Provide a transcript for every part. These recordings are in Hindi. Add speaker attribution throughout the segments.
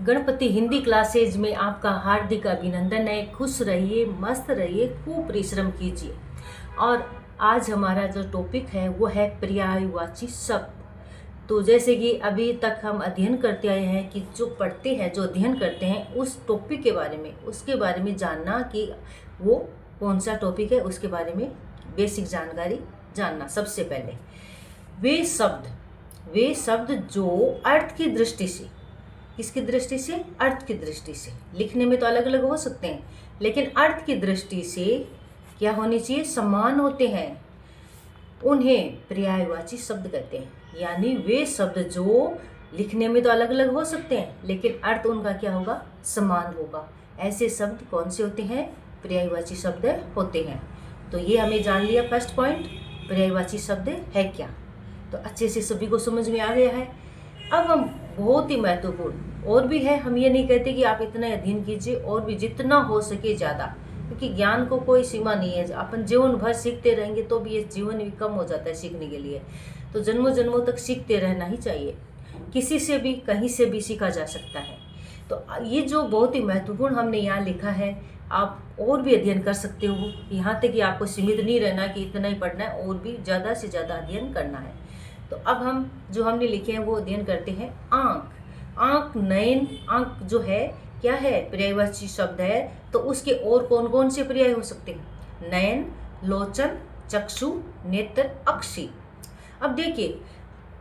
Speaker 1: गणपति हिंदी क्लासेज में आपका हार्दिक अभिनंदन है। खुश रहिए, मस्त रहिए, खूब परिश्रम कीजिए। और आज हमारा जो टॉपिक है वो है पर्यायवाची शब्द। तो जैसे कि अभी तक हम अध्ययन करते आए हैं कि जो पढ़ते हैं, जो अध्ययन करते हैं उस टॉपिक के बारे में, उसके बारे में जानना कि वो कौन सा टॉपिक है, उसके बारे में बेसिक जानकारी जानना। सबसे पहले वे शब्द जो अर्थ की दृष्टि से, किसकी दृष्टि से? अर्थ की दृष्टि से। लिखने में तो अलग अलग हो सकते हैं, लेकिन अर्थ की दृष्टि से क्या होनी चाहिए? समान होते हैं, उन्हें पर्यायवाची शब्द कहते हैं। यानी वे शब्द जो लिखने में तो अलग अलग हो सकते हैं, लेकिन अर्थ उनका क्या होगा? समान होगा। ऐसे शब्द कौन से होते हैं? पर्यायवाची शब्द होते हैं। तो ये हमें जान लिया फर्स्ट पॉइंट, पर्यायवाची शब्द है क्या। तो अच्छे से सभी को समझ में आ गया है। अब हम बहुत ही महत्वपूर्ण और भी है, हम ये नहीं कहते कि आप इतना अध्ययन कीजिए, और भी जितना हो सके ज़्यादा, क्योंकि ज्ञान को कोई सीमा नहीं है। अपन जीवन भर सीखते रहेंगे तो भी ये जीवन भी कम हो जाता है सीखने के लिए। तो जन्मों जन्मों तक सीखते रहना ही चाहिए। किसी से भी कहीं से भी सीखा जा सकता है। तो ये जो बहुत ही महत्वपूर्ण हमने यहाँ लिखा है, आप और भी अध्ययन कर सकते हो। यहाँ तक कि आपको सीमित नहीं रहना कि इतना ही पढ़ना है, और भी ज़्यादा से ज़्यादा अध्ययन करना है। तो अब हम जो हमने लिखे हैं वो अध्ययन करते हैं। आँख, नयन, आँख जो है क्या है? पर्यायवाची शब्द है। तो उसके और कौन कौन से पर्याय हो सकते हैं? नयन, लोचन, चक्षु, नेत्र, अक्षी। अब देखिए,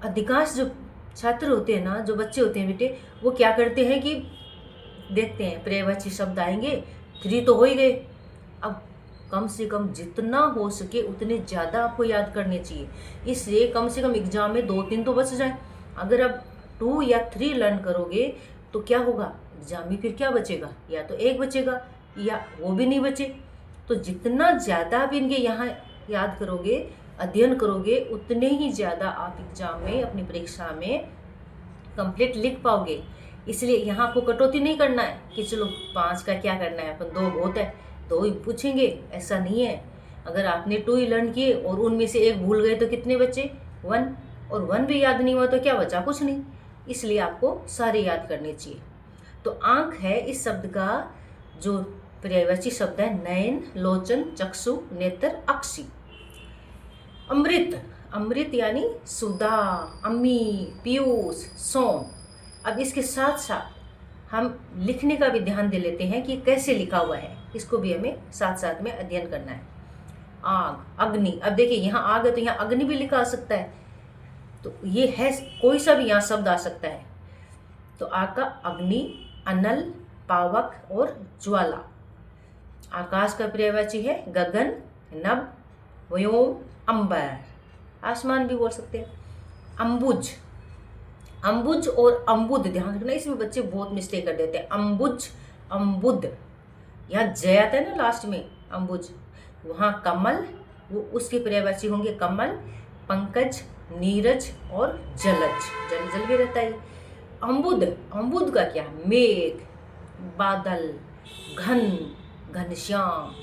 Speaker 1: अधिकांश जो छात्र होते हैं ना, जो बच्चे होते हैं बेटे, वो क्या करते हैं कि देखते हैं पर्यायवाची शब्द आएंगे, 3 तो हो ही गए। अब कम से कम जितना हो सके उतने ज़्यादा आपको याद करने चाहिए। इसलिए कम से कम एग्जाम में 2-3 तो बच जाए। अगर आप 2 या 3 लर्न करोगे तो क्या होगा? एग्जाम में फिर क्या बचेगा? या तो 1 बचेगा या वो भी नहीं बचे। तो जितना ज़्यादा आप इनके यहाँ याद करोगे, अध्ययन करोगे, उतने ही ज़्यादा आप एग्जाम में, अपनी परीक्षा में कंप्लीट लिख पाओगे। इसलिए यहाँ आपको कटौती नहीं करना है कि चलो 5 का क्या करना है, अपन 2 बहुत है, 2 ही पूछेंगे, ऐसा नहीं है। अगर आपने 2 ही लर्न किए और उनमें से 1 भूल गए तो कितने बचे? 1। और 1 भी याद नहीं हुआ तो क्या बचा? कुछ नहीं। इसलिए आपको सारे याद करने चाहिए। तो आँख है इस शब्द का जो पर्यायवाची शब्द है, नयन, लोचन, चक्षु, नेत्र, अक्षी। अमृत यानी सुधा, अम्मी, पीयूष, सोम। अब इसके साथ साथ हम लिखने का भी ध्यान दे लेते हैं कि कैसे लिखा हुआ है। इसको भी हमें साथ साथ में अध्ययन करना है। आग, अग्नि। अब देखिए, यहाँ आग है तो यहाँ अग्नि भी लिखा आ सकता है। तो ये है, कोई सा भी यहाँ शब्द आ सकता है। तो आग का अग्नि, अनल, पावक और ज्वाला। आकाश का पर्यायवाची है गगन, नभ, व्योम, अंबर। आसमान भी बोल सकते हैं। अंबुज और अम्बुद, ध्यान रखना, इसमें बच्चे बहुत मिस्टेक कर देते हैं। अंबुज, अम्बुद, यहाँ जय आता है ना लास्ट में, अंबुज। वहाँ कमल, वो उसके पर्यायवाची होंगे कमल, पंकज, नीरज और जलज। जल भी रहता है। अम्बुद का क्या? मेघ, बादल, घनश्याम।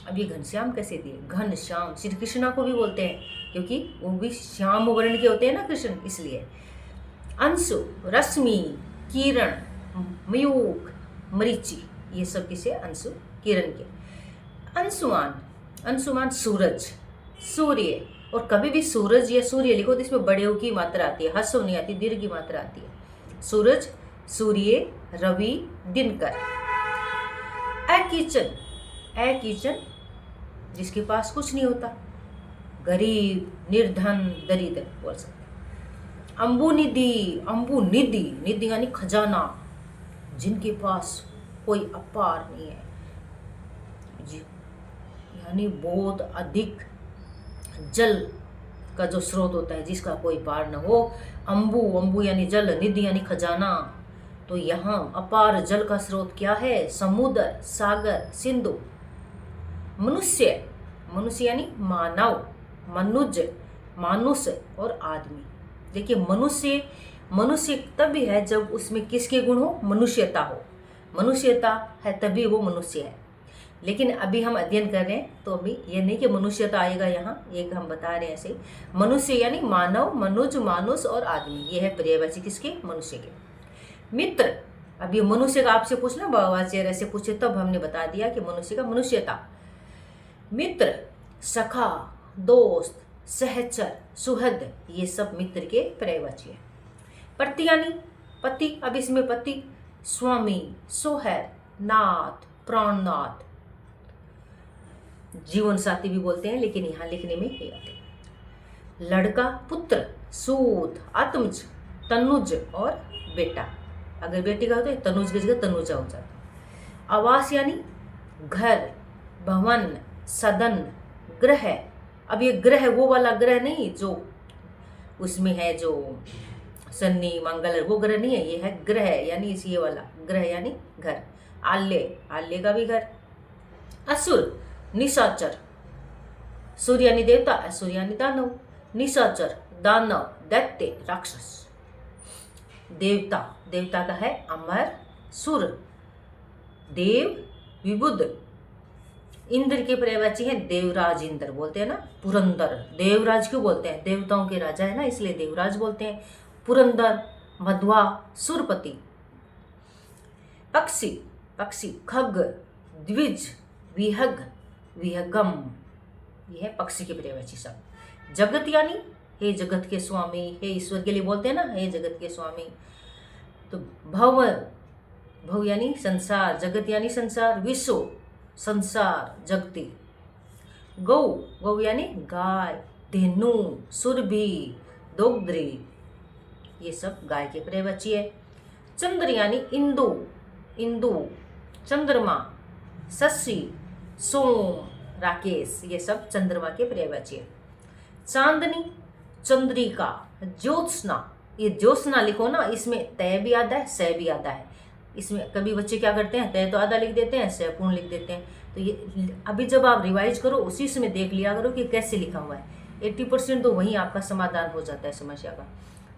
Speaker 1: अब ये घनश्याम कैसे दिए? घनश्याम श्री कृष्णा को भी बोलते हैं, क्योंकि वो भी श्याम वर्ण के होते हैं ना कृष्ण, इसलिए। अंशु, रश्मि, किरण, मयूख, मरीचि, ये सब किसे? अंशु, किरण के। अंशुमान सूरज, सूर्य। और कभी भी सूरज या सूर्य लिखो तो इसमें बड़े की मात्रा आती है, हस्व नहीं आती, दीर्घ की मात्रा आती है। सूरज, सूर्य, रवि, दिनकर। अकीचन, जिसके पास कुछ नहीं होता, गरीब, निर्धन, दरिद्र बोल सकते। निधि यानी खजाना, जिनके पास कोई अपार नहीं है, यानी बहुत अधिक जल का जो स्रोत होता है, जिसका कोई पार न हो। अंबु यानी जल, निधि यानी खजाना। तो यहाँ अपार जल का स्रोत क्या है? समुद्र, सागर, सिंधु। मनुष्य यानी मानव, मानुष और आदमी। देखिए, मनुष्य तब भी है जब उसमें किसके गुण हो? मनुष्यता हो। मनुष्यता है तभी वो मनुष्य है। लेकिन अभी हम अध्ययन कर रहे हैं, तो अभी ये नहीं कि मनुष्यता आएगा यहाँ, एक हम बता रहे हैं ऐसे। मनुष्य यानी मानव, मनुज, मानुष और आदमी, ये है पर्यायवाची किसके? मनुष्य के। मित्र, अब ये मनुष्य का आपसे पूछना, वाच्य से पूछे तब हमने बता दिया कि मनुष्य का मनुष्यता। मित्र, सखा, दोस्त, सहचर, सुहृद, ये सब मित्र के पर्यायवाची है। पति यानी पति, अब इसमें पति, स्वामी, सोहर, नाथ, प्राणनाथ, जीवन साथी भी बोलते हैं, लेकिन यहाँ लिखने में ये आते हैं। लड़का, पुत्र, सूत, आत्मज, तनुज और बेटा। अगर बेटी का होता है तनुज की जगह तनुजा हो जाता है। आवास यानी घर, भवन, सदन, ग्रह। अब ये ग्रह वो वाला ग्रह नहीं जो उसमें है जो शनि मंगल, वो ग्रह नहीं है, ये है ग्रह यानी इस ये वाला ग्रह यानी घर। आल्य, आल्य का भी घर। असुर, निशाचर, सूर्य यानी देवता, असुर यानी दानव। निशाचर, दानव, दैत्य, राक्षस। देवता, देवता का है अमर, सुर, देव, विबुध। इंद्र के पर्यायवाची है देवराज, इंद्र बोलते हैं ना। पुरंदर, देवराज क्यों बोलते हैं, देवताओं के राजा है ना, इसलिए देवराज बोलते हैं। पुरंदर, मध्वा, सुरपति। पक्षी, पक्षी, खग, द्विज, विहग, विहगम, ये है पक्षी के पर्यायवाची शब्द। जगत यानी हे जगत के स्वामी, हे ईश्वर के लिए बोलते हैं ना, हे जगत के स्वामी। तो भव, भव यानी संसार, जगत यानी संसार, विश्व, संसार, जगती। गौ, गौ यानी गाय, धेनु, सुरभि, दोग्ध्री, ये सब गाय के पर्यायवाची है। चंद्र यानी इंदु, इंदु, चंद्रमा, शशि, सोम, राकेश, ये सब चंद्रमा के पर्यायवाची है। चांदनी, चंद्रिका, ज्योत्सना, ये ज्योत्सना लिखो ना, इसमें तय भी आता है, सय भी आता है। इसमें कभी बच्चे क्या करते हैं, तय तो आधा लिख देते हैं, सय पूर्ण लिख देते हैं। तो ये अभी जब आप रिवाइज करो उसी से देख लिया करो कि कैसे लिखा हुआ है। 80% तो वहीं आपका समाधान हो जाता है समस्या का।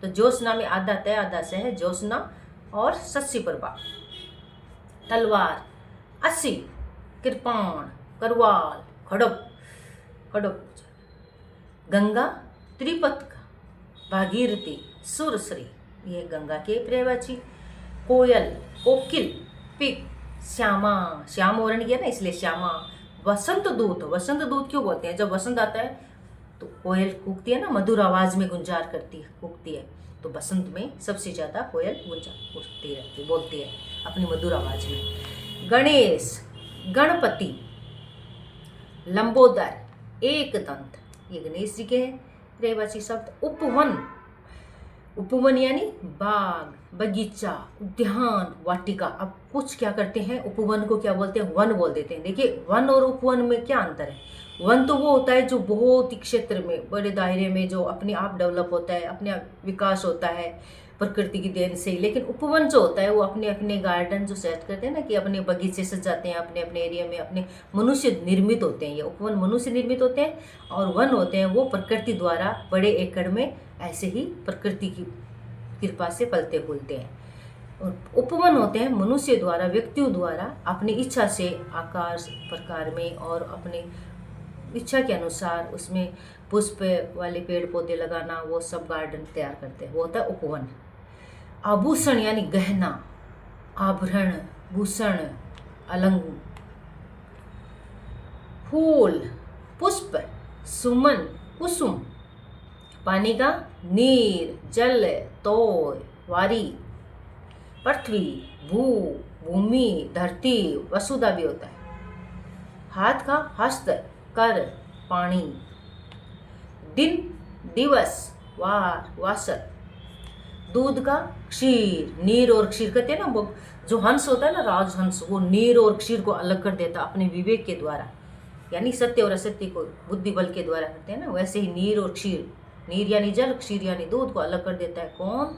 Speaker 1: तो ज्योत्सना में आधा तय आधा सय है, ज्योत्सना और शशि प्रभा। तलवार, अस्सी, कृपाण, करवाल, खड़प, खड़प। गंगा, त्रिपथ, भागीरथी, सुरश्री, ये गंगा के पर्यायवाची। कोयल, कोकिल, पिक, श्यामा, श्याम वर्ण किया ना इसलिए श्यामा। वसंत दूत, वसंत दूत क्यों बोलते हैं, जब वसंत आता है तो कोयल कूकती है ना, मधुर आवाज में गुंजार करती है, कूकती है। तो बसंत में सबसे ज्यादा कोयल गुंजती रहती, बोलती है अपनी मधुर आवाज में। गणेश, गणपति, लंबोदर, एकदंत, ये गणेश जी के हैं पर्यायवाची शब्द। उपवन, उपवन यानी बाग, बगीचा, उद्यान, वाटिका। अब कुछ क्या करते हैं, उपवन को क्या बोलते हैं, वन बोल देते हैं। देखिए वन और उपवन में क्या अंतर है। वन तो वो होता है जो बहुत ही क्षेत्र में, बड़े दायरे में, जो अपने आप डेवलप होता है, अपने आप विकास होता है प्रकृति की देन से। लेकिन उपवन जो होता है वो अपने अपने गार्डन जो सेट करते हैं ना, कि अपने बगीचे सजाते हैं अपने अपने एरिया में, अपने मनुष्य निर्मित होते हैं। ये उपवन मनुष्य निर्मित होते हैं, और वन होते हैं वो प्रकृति द्वारा बड़े एकड़ में ऐसे ही प्रकृति की कृपा से पलते फूलते हैं। और उपवन होते हैं मनुष्य द्वारा, व्यक्तियों द्वारा अपनी इच्छा से आकार प्रकार में और अपने इच्छा के अनुसार उसमें पुष्प वाले पेड़ पौधे लगाना, वो सब गार्डन तैयार करते हैं, वो होता है उपवन। आभूषण यानी गहना, आभरण, भूषण, अलंग। फूल, पुष्प, सुमन, कुसुम। पानी का नीर, जल, तोय, वारी। पृथ्वी, भू, भूमि, धरती, वसुधा भी होता है। हाथ का हस्त, कर, पानी। दिन, दिवस, वार, वासर। दूध का क्षीर, नीर और क्षीर कहते हैं ना, वो जो हंस होता है ना, राजहंस, वो नीर और क्षीर को अलग कर देता अपने विवेक के द्वारा, यानी सत्य और असत्य को बुद्धि बल के द्वारा करते हैं ना। वैसे ही नीर और क्षीर, नीर यानी जल, क्षीर यानी दूध को अलग कर देता है कौन।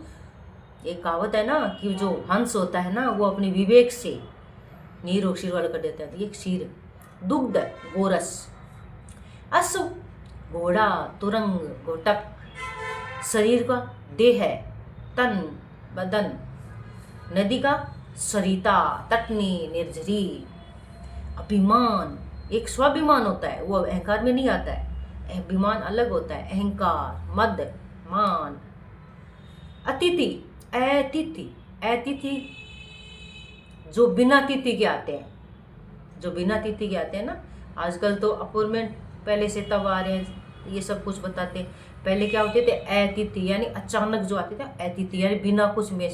Speaker 1: एक कहावत है ना कि जो हंस होता है ना वो अपने विवेक से नीर और क्षीर अलग कर देता है, तो ये क्षीर। दुग्ध, गोरस। अश्व, घोड़ा, तुरंग, घोटक। शरीर का देह, तन, बदन। नदी का सरिता, तटनी, निर्झरी। अभिमान, एक स्वाभिमान होता है, वो अहंकार में नहीं आता है, अभिमान अलग होता है, अहंकार, मद, मान। अतिथि, अतिथि, अतिथि जो बिना तिथि के आते हैं, जो बिना तिथि के आते हैं ना, आजकल तो अपॉइंटमेंट पहले से तब आ रहे हैं, ये सब कुछ बताते हैं। पहले क्या होते थे, अतिथि यानी अचानक जो आते थे, अतिथि यानी बिना कुछ में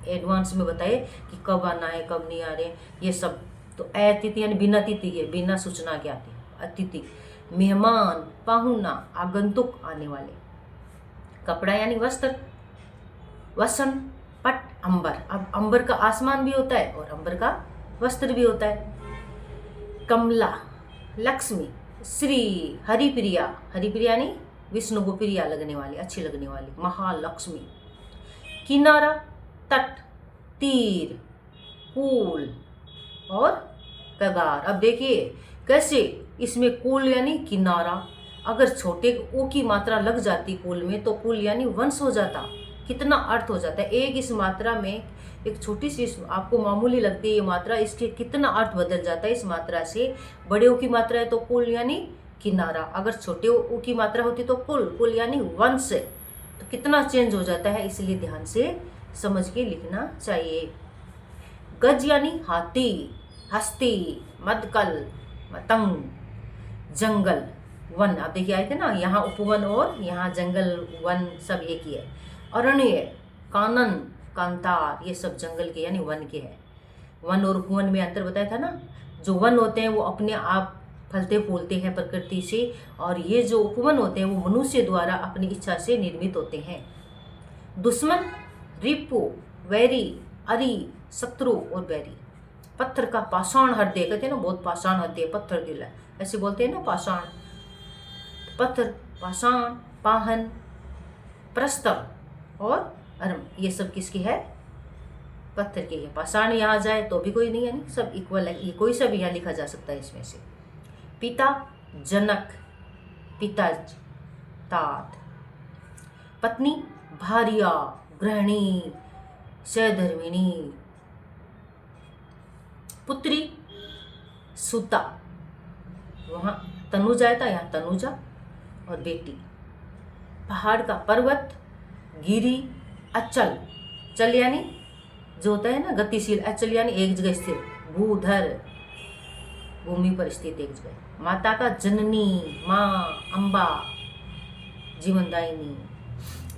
Speaker 1: एडवांस में बताए कि कब आना है कब नहीं आ रहे, ये सब। तो अतिथि यानी बिना तिथि के, बिना सूचना के आते हैं अतिथि। मेहमान, पाहुना, आगंतुक, आने वाले। कपड़ा यानी वस्त्र, वसन, पट, अंबर। अब अंबर का आसमान भी होता है और अंबर का वस्त्र भी होता है। कमला, लक्ष्मी, श्री, हरिप्रिया, हरिप्रिया यानी विष्णु को प्रिया लगने वाली, अच्छी लगने वाली, महालक्ष्मी। किनारा, तट, तीर, पुल और कगार। अब देखिए कैसे इसमें कुल यानी किनारा, अगर छोटे ओ की मात्रा लग जाती कुल में तो कुल यानी वंश हो जाता। कितना अर्थ हो जाता है एक इस मात्रा में, एक छोटी सी आपको मामूली लगती है ये मात्रा, इसके कितना अर्थ बदल जाता है इस मात्रा से। बड़े ओ की मात्रा है तो कुल यानी किनारा, अगर छोटे ओ की मात्रा होती तो कुल, कुल यानी वंश, तो कितना चेंज हो जाता है, इसलिए ध्यान से समझ के लिखना चाहिए। गज यानी हाथी, हस्ती, मदकल, मतंग, जंगल, वन। आप देखिए आए थे ना, यहाँ उपवन और यहाँ जंगल वन सब एक ही है। अरण्य, कानन, कांतार, ये सब जंगल के यानी वन के हैं। वन और उपवन में अंतर बताया था ना, जो वन होते हैं वो अपने आप फलते फूलते हैं प्रकृति से, और ये जो उपवन होते हैं वो मनुष्य द्वारा अपनी इच्छा से निर्मित होते हैं। दुश्मन, रिपु, वैरी, अरी, शत्रु और बैरी। पत्थर का पाषाण हृदय, कहते हैं ना बहुत पाषाण हृदय, पत्थर दिल है, ऐसे बोलते हैं ना पाषाण। पत्थर, पाषाण, पाहन, प्रस्तव और अरम, ये सब किसकी है, पत्थर की है। पाषाण यहाँ जाए तो भी कोई नहीं है, नहीं सब इक्वल है, ये कोई सा भी यहाँ लिखा जा सकता है इसमें से। पिता, जनक, पिताज, तात। पत्नी, भार्या, गृहिणी, सहधर्मिणी। पुत्री, सुता, वहाँ तनुजा था, यहाँ तनुजा और बेटी। पहाड़ का पर्वत, गिरी, अचल, चल यानी जो होता है ना गतिशील, अचल यानी एक जगह स्थिर, भूधर, भूमि पर स्थित एक जगह। माता का जननी, माँ, अम्बा, जीवनदायिनी।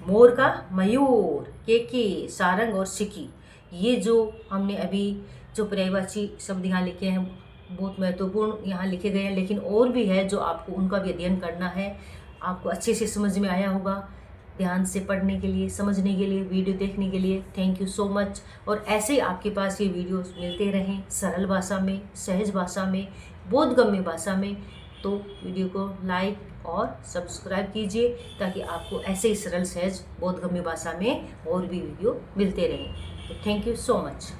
Speaker 1: मोर का मयूर, केके, सारंग और सिकी। ये जो हमने अभी जो पर्यायवाची शब्द यहाँ लिखे हैं बहुत महत्वपूर्ण यहाँ लिखे गए हैं, लेकिन और भी है जो आपको उनका भी अध्ययन करना है। आपको अच्छे से समझ में आया होगा। ध्यान से पढ़ने के लिए, समझने के लिए, वीडियो देखने के लिए थैंक यू सो मच। और ऐसे ही आपके पास ये वीडियोस मिलते रहें सरल भाषा में, सहज भाषा में, बोधगम्य भाषा में। तो वीडियो को लाइक और सब्सक्राइब कीजिए ताकि आपको ऐसे ही सरल सहज बोधगम्य भाषा में और भी वीडियो मिलते रहें। तो थैंक यू सो मच।